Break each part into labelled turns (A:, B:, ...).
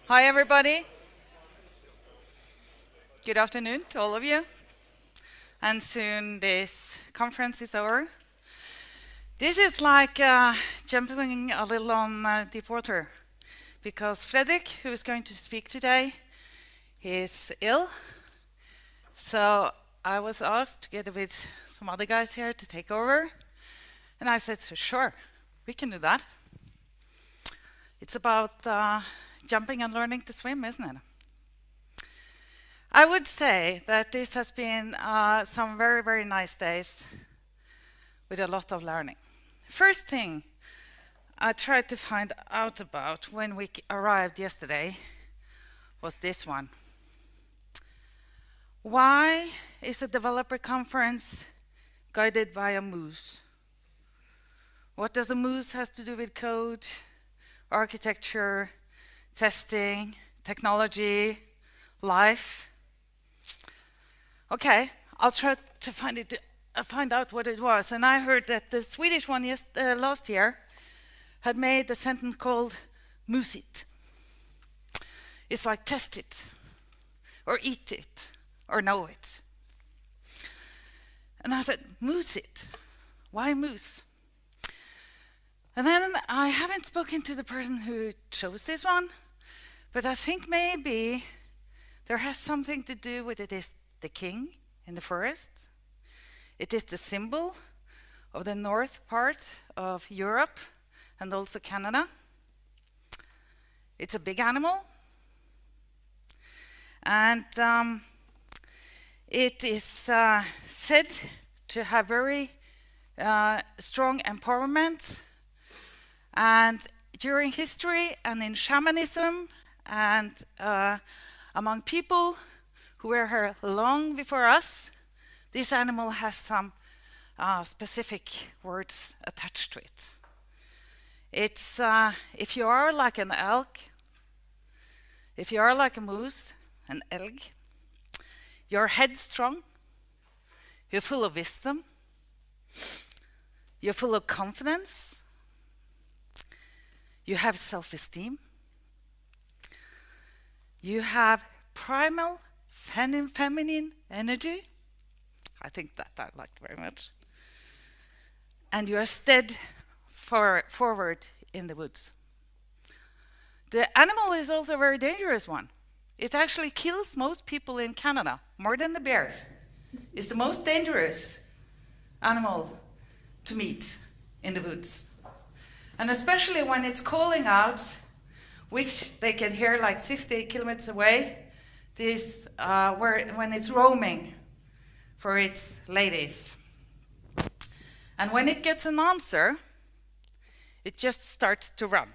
A: Hi, everybody. Good afternoon to all of you. And soon this conference is over. This is like jumping a little on deep water because Fredrik, who is going to speak today, is ill. So I was asked together with some other guys here to take over. And I said, sure, we can do that. It's about jumping and learning to swim, isn't it? I would say that this has been some very, very nice days with a lot of learning. First thing I tried to find out about when we arrived yesterday was this one. Why is a developer conference guided by a moose? What does a moose have to do with code, architecture, testing, technology, life? Okay, I'll try to find out what it was. And I heard that the Swedish one last year had made a sentence called "moose it." It's like test it, or eat it, or know it. And I said, moose it. Why moose? And then I haven't spoken to the person who chose this one, but I think maybe there has something to do with it is the king in the forest. It is the symbol of the north part of Europe and also Canada. It's a big animal. And it is said to have very strong empowerment. And during history and in shamanism and among people who were here long before us, this animal has some specific words attached to it. It's if you are like an elk, if you are like a moose, an elk, you're headstrong, you're full of wisdom, you're full of confidence, you have self-esteem, you have primal feminine energy. I think that I liked very much. And you are stead forward in the woods. The animal is also a very dangerous one. It actually kills most people in Canada, more than the bears. It's the most dangerous animal to meet in the woods. And especially when it's calling out, which they can hear like 60 kilometers away, this when it's roaming for its ladies. And when it gets an answer, it just starts to run.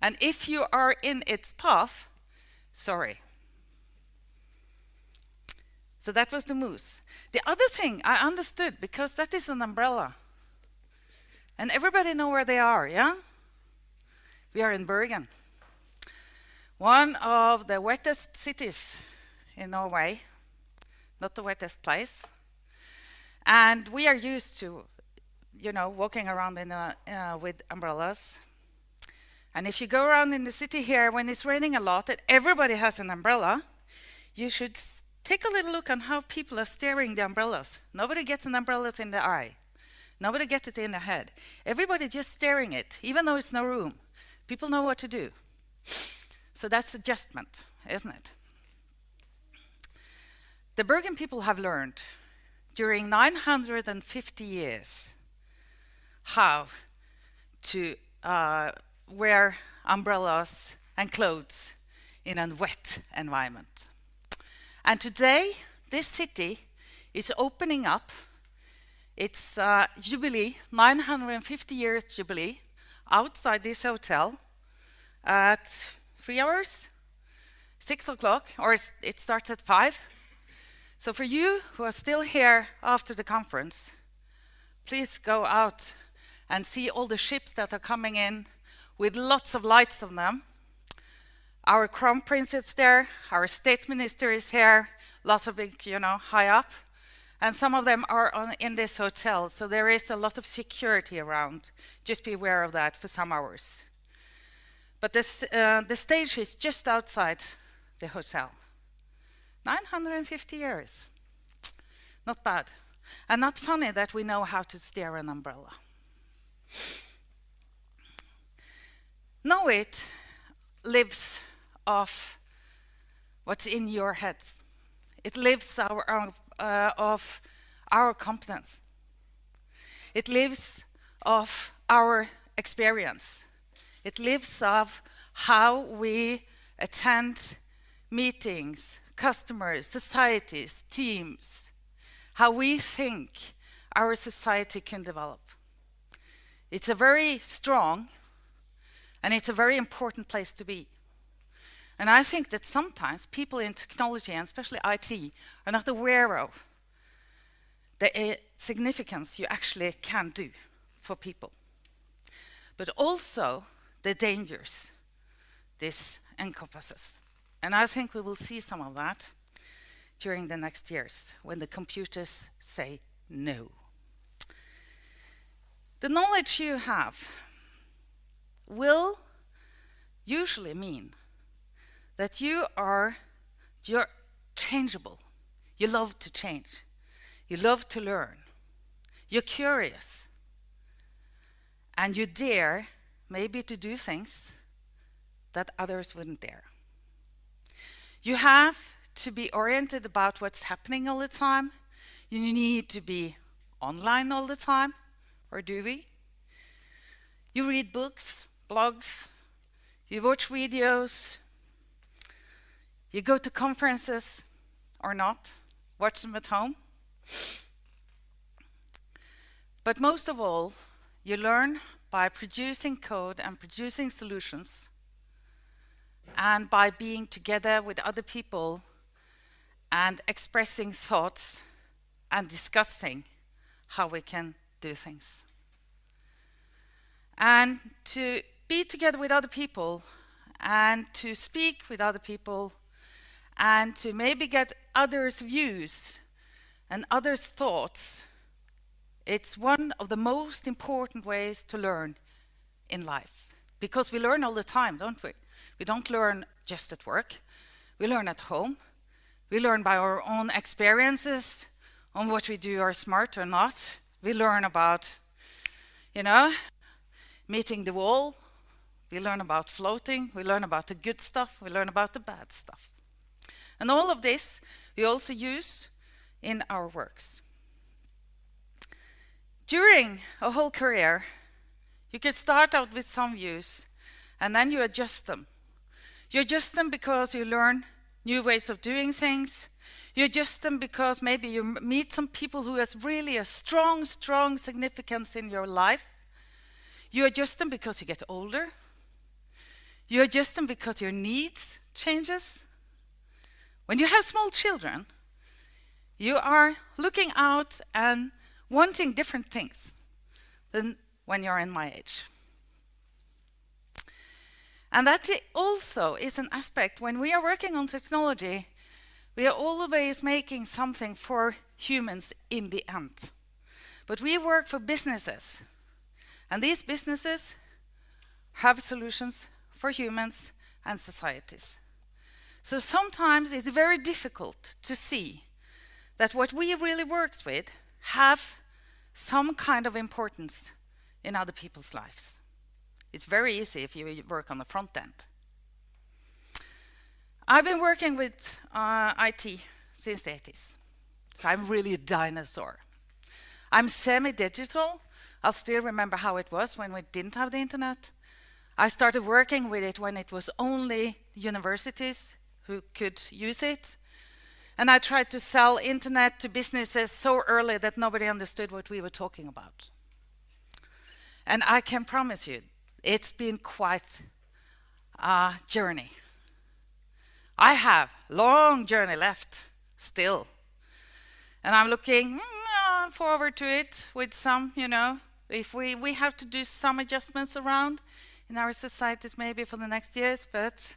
A: And if you are in its path, sorry. So that was the moose. The other thing I understood, because that is an umbrella. And everybody know where they are, yeah? We are in Bergen, one of the wettest cities in Norway, not the wettest place. And we are used to, walking around with umbrellas. And if you go around in the city here, when it's raining a lot, and everybody has an umbrella, you should take a little look on how people are steering the umbrellas. Nobody gets an umbrella in the eye. Nobody gets it in the head. Everybody just staring it, even though it's no room. People know what to do. So that's adjustment, isn't it? The Bergen people have learned during 950 years how to wear umbrellas and clothes in a wet environment. And today, this city is opening up its jubilee, 950 years jubilee, outside this hotel at 3 hours, 6 o'clock, or it starts at 5. So for you who are still here after the conference, please go out and see all the ships that are coming in with lots of lights on them. Our crown prince is there, our state minister is here, lots of big, high up. And some of them are in this hotel, so there is a lot of security around. Just be aware of that for some hours. But the stage is just outside the hotel. 950 years. Not bad. And not funny that we know how to steer an umbrella. Knowit lives off what's in your heads. It lives of our competence. It lives of our experience. It lives of how we attend meetings, customers, societies, teams, how we think our society can develop. It's a very strong and it's a very important place to be. And I think that sometimes people in technology, and especially IT, are not aware of the significance you actually can do for people, but also the dangers this encompasses. And I think we will see some of that during the next years when the computers say no. The knowledge you have will usually mean that you're changeable. You love to change. You love to learn. You're curious. And you dare maybe to do things that others wouldn't dare. You have to be oriented about what's happening all the time. You need to be online all the time, or do we? You read books, blogs, you watch videos, you go to conferences or not, watch them at home. But most of all, you learn by producing code and producing solutions, and by being together with other people and expressing thoughts and discussing how we can do things. And to be together with other people and to speak with other people and to maybe get others' views and others' thoughts, it's one of the most important ways to learn in life. Because we learn all the time, don't we? We don't learn just at work. We learn at home. We learn by our own experiences on what we do are smart or not. We learn about, meeting the wall. We learn about floating. We learn about the good stuff. We learn about the bad stuff. And all of this we also use in our works. During a whole career, you can start out with some views and then you adjust them. You adjust them because you learn new ways of doing things. You adjust them because maybe you meet some people who has really a strong significance in your life. You adjust them because you get older. You adjust them because your needs changes. When you have small children, you are looking out and wanting different things than when you're in my age. And that also is an aspect. When we are working on technology, we are always making something for humans in the end. But we work for businesses. And these businesses have solutions for humans and societies. So sometimes it's very difficult to see that what we really work with have some kind of importance in other people's lives. It's very easy if you work on the front end. I've been working with IT since the 80s. So I'm really a dinosaur. I'm semi-digital. I'll still remember how it was when we didn't have the internet. I started working with it when it was only universities who could use it. And I tried to sell internet to businesses so early that nobody understood what we were talking about. And I can promise you, it's been quite a journey. I have a long journey left still. And I'm looking forward to it with some, if we have to do some adjustments around in our societies maybe for the next years, but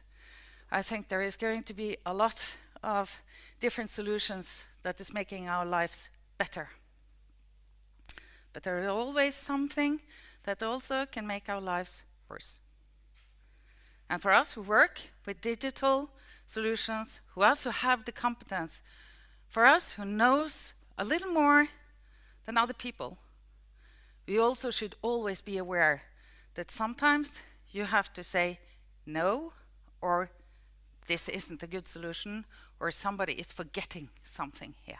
A: I think there is going to be a lot of different solutions that is making our lives better. But there is always something that also can make our lives worse. And for us who work with digital solutions, who also have the competence, for us who knows a little more than other people, we also should always be aware that sometimes you have to say no, or this isn't a good solution, or somebody is forgetting something here.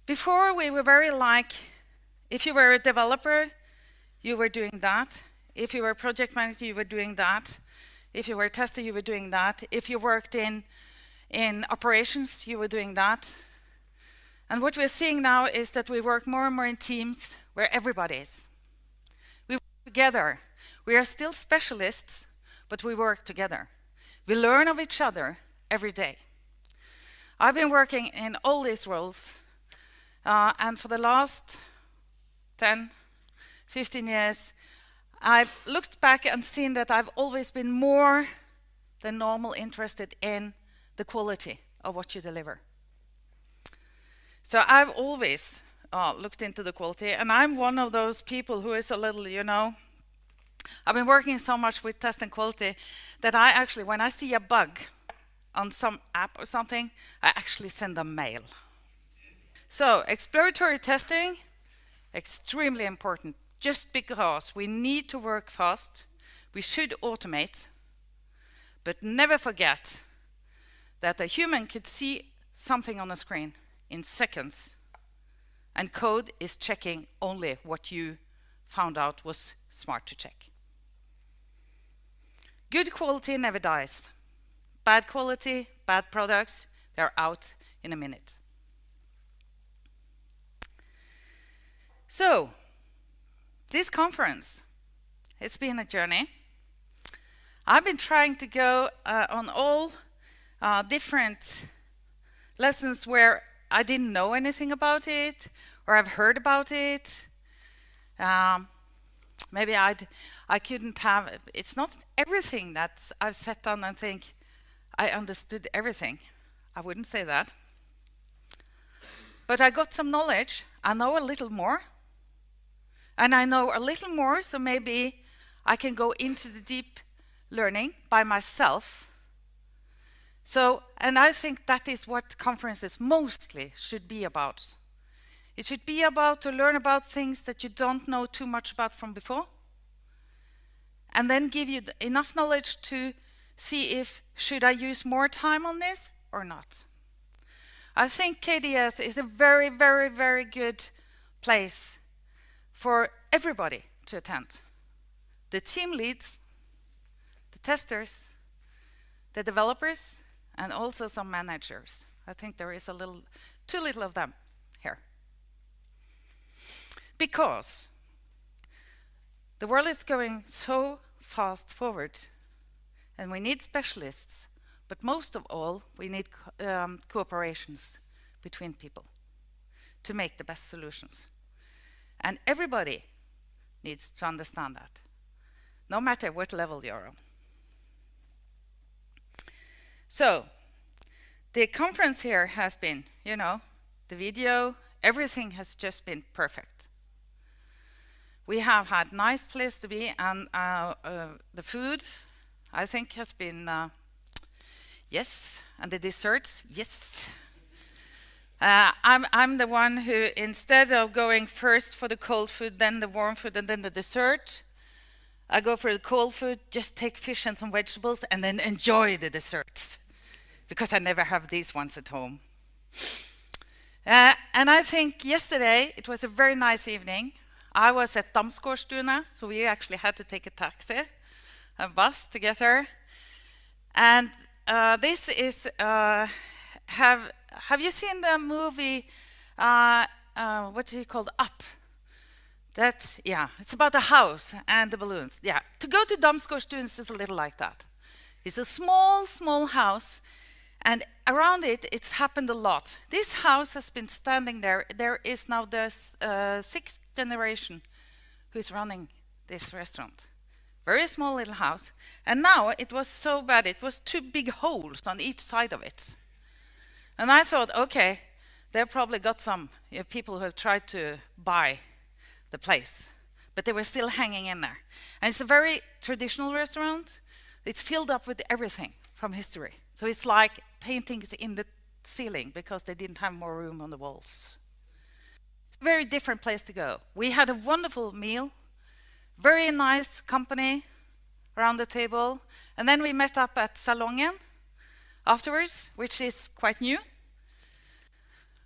A: Before, we were very like, if you were a developer, you were doing that. If you were a project manager, you were doing that. If you were a tester, you were doing that. If you worked in operations, you were doing that. And what we're seeing now is that we work more and more in teams where everybody is. We work together. We are still specialists, but we work together. We learn of each other every day. I've been working in all these roles, and for the last 10, 15 years, I've looked back and seen that I've always been more than normal interested in the quality of what you deliver. So I've always looked into the quality, and I'm one of those people who is a little, I've been working so much with test and quality that I actually, when I see a bug on some app or something, I actually send a mail. So exploratory testing, extremely important, just because we need to work fast, we should automate, but never forget that a human could see something on the screen in seconds, and code is checking only what you found out was smart to check. Good quality never dies. Bad quality, bad products, they're out in a minute. So, this conference has been a journey. I've been trying to go on all different lessons where I didn't know anything about it, or I've heard about it. Maybe I couldn't have, it's not everything that I've sat down and think, I understood everything. I wouldn't say that. But I got some knowledge. I know a little more. And I know a little more, so maybe I can go into the deep learning by myself. So, and I think that is what conferences mostly should be about. It should be about to learn about things that you don't know too much about from before, and then give you enough knowledge to see if should I use more time on this or not. I think KDS is a very, very, very good place for everybody to attend. The team leads, the testers, the developers, and also some managers. I think there is too little of them here. Because the world is going so fast forward, and we need specialists, but most of all, we need cooperations between people to make the best solutions. And everybody needs to understand that, no matter what level you're on. So, the conference here has been, the video, everything has just been perfect. We have had nice place to be, and the food, I think, has been, yes, and the desserts, yes. I'm the one who, instead of going first for the cold food, then the warm food, and then the dessert, I go for the cold food, just take fish and some vegetables, and then enjoy the desserts, because I never have these ones at home. And I think yesterday, it was a very nice evening. I was at Damsgårdstunet, so we actually had to take a taxi, a bus to get there. And this is, have you seen the movie, what is it called, Up? That's, yeah, it's about the house and the balloons. Yeah, to go to Damsgårdstunet is a little like that. It's a small, small house, and around it, it's happened a lot. This house has been standing there. There is now the sixth generation who is running this restaurant. Very small little house. And now it was so bad, it was 2 big holes on each side of it. And I thought, okay, they've probably got some people who have tried to buy the place. but they were still hanging in there. And it's a very traditional restaurant. It's filled up with everything from history. So it's like paintings in the ceiling because they didn't have more room on the walls. Very different place to go. We had a wonderful meal, very nice company around the table, and then we met up at Salongen afterwards, which is quite new.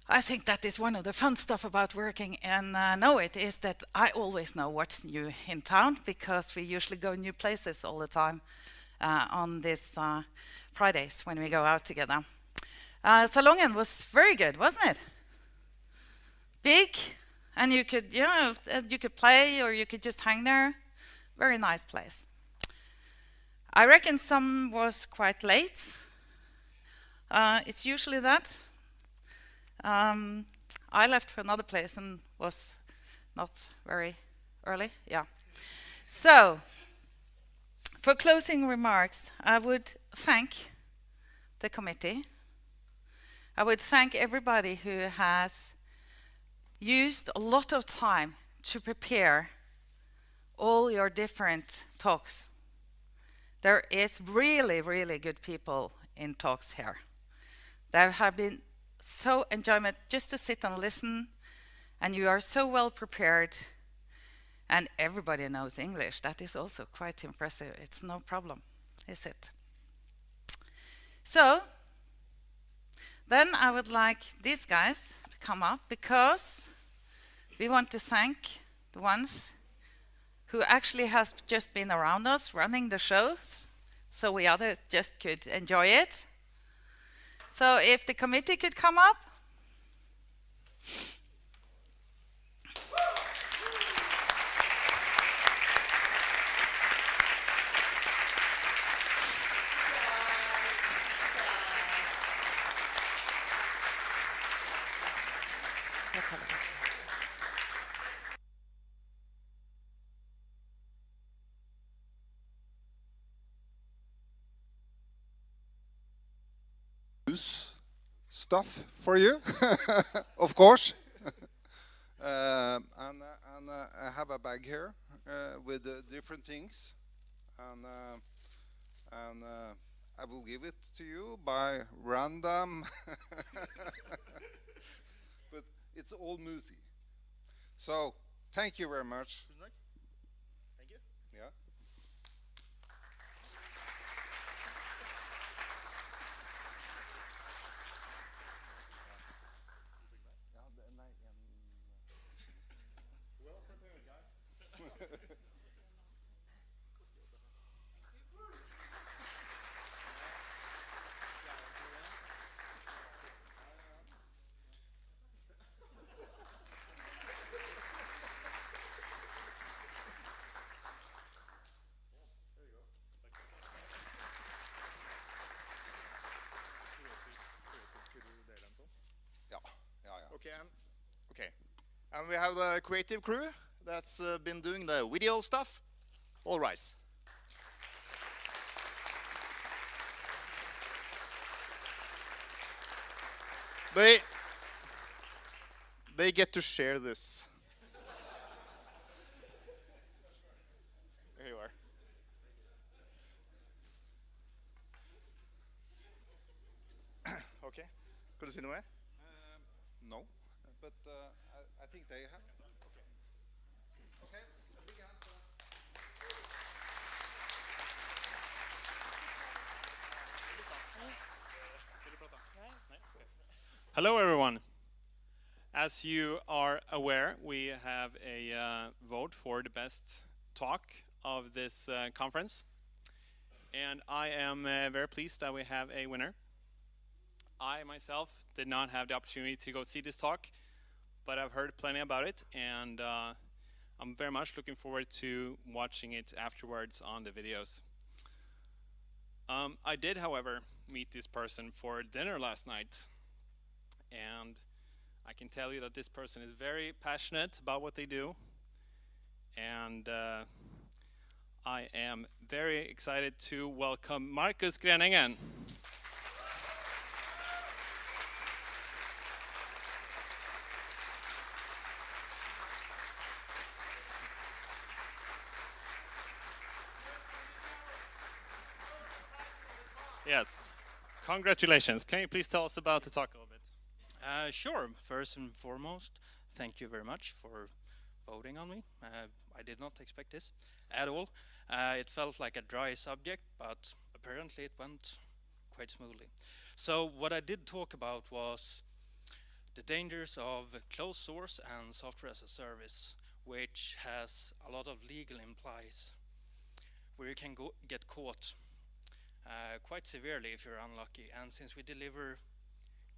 A: I think that is one of the fun stuff about working in Knowit, is that I always know what's new in town because we usually go new places all the time on these Fridays when we go out together. Salongen was very good, wasn't it? Big, and you could, you could play or you could just hang there. Very nice place. I reckon some was quite late. It's usually that. I left for another place and was not very early. Yeah. So, for closing remarks, I would thank the committee. I would thank everybody who has used a lot of time to prepare all your different talks. There is really, really good people in talks here. There have been so enjoyment just to sit and listen, and you are so well prepared, and everybody knows English. That is also quite impressive. It's no problem, is it? So, then I would like these guys to come up because we want to thank the ones who actually has just been around us running the shows, so we others just could enjoy it. So if the committee could come up.
B: Stuff for you, of course. And I have a bag here with different things, and I will give it to you by random, but it's all music. So thank you very much.
C: Thank you.
B: Yeah.
C: Okay. And we have the creative crew that's been doing the video stuff. All rise. They get to share this. Here you are. Okay. Could you see anywhere?
B: No, but I think they have. Okay. Big hand.
D: Hello everyone. As you are aware, we have a vote for the best talk of this conference. And I am very pleased that we have a winner. I myself did not have the opportunity to go see this talk, but I've heard plenty about it, and I'm very much looking forward to watching it afterwards on the videos. I did, however, meet this person for dinner last night, and I can tell you that this person is very passionate about what they do, and I am very excited to welcome Markus Greningen. Yes. Congratulations. Can you please tell us about the talk a little bit?
E: Sure. First and foremost, thank you very much for voting on me. I did not expect this at all. It felt like a dry subject, but apparently it went quite smoothly. So what I did talk about was the dangers of closed source and software as a service, which has a lot of legal implies, where you can get caught quite severely if you're unlucky. And since we deliver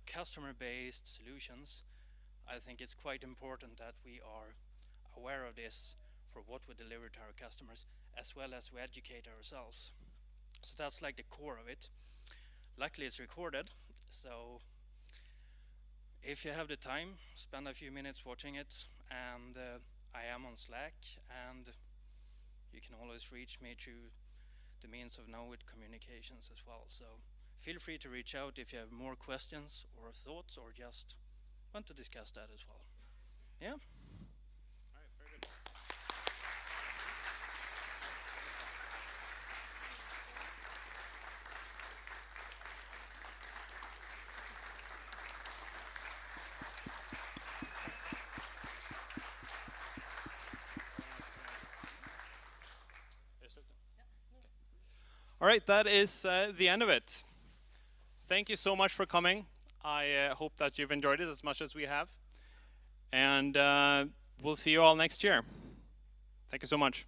E: customer-based solutions, I think it's quite important that we are aware of this for what we deliver to our customers, as well as we educate ourselves. So that's like the core of it. Luckily it's recorded, so if you have the time, spend a few minutes watching it. And I am on Slack, and you can always reach me through the means of Knowit communications as well. So feel free to reach out if you have more questions or thoughts, or just want to discuss that as well. Yeah?
D: All right, very good. All right, that is the end of it. Thank you so much for coming. I hope that you've enjoyed it as much as we have. And we'll see you all next year. Thank you so much.